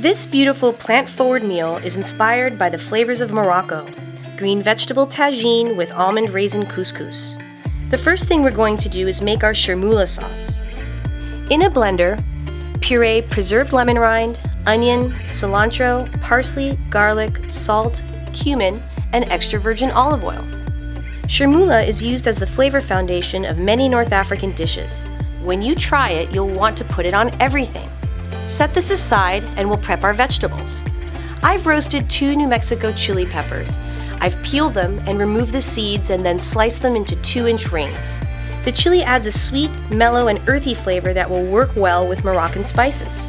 This beautiful plant-forward meal is inspired by the flavors of Morocco, green vegetable tagine with almond raisin couscous. The first thing we're going to do is make our Chermoula sauce. In a blender, puree preserved lemon rind, onion, cilantro, parsley, garlic, salt, cumin, and extra virgin olive oil. Chermoula is used as the flavor foundation of many North African dishes. When you try it, you'll want to put it on everything. Set this aside and we'll prep our vegetables. I've roasted 2 New Mexico chili peppers. I've peeled them and removed the seeds and then sliced them into 2-inch rings. The chili adds a sweet, mellow, and earthy flavor that will work well with Moroccan spices.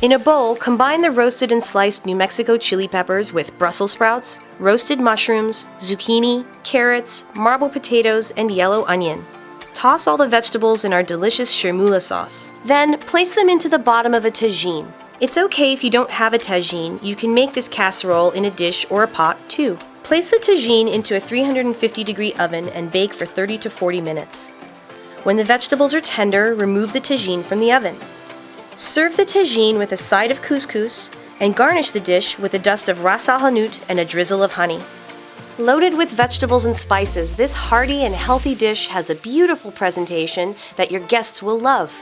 In a bowl, combine the roasted and sliced New Mexico chili peppers with Brussels sprouts, roasted mushrooms, zucchini, carrots, marble potatoes, and yellow onion. Toss all the vegetables in our delicious Chermoula sauce. Then, place them into the bottom of a tagine. It's okay if you don't have a tagine, you can make this casserole in a dish or a pot too. Place the tagine into a 350-degree oven and bake for 30 to 40 minutes. When the vegetables are tender, remove the tagine from the oven. Serve the tagine with a side of couscous and garnish the dish with a dust of ras al hanout and a drizzle of honey. Loaded with vegetables and spices, this hearty and healthy dish has a beautiful presentation that your guests will love.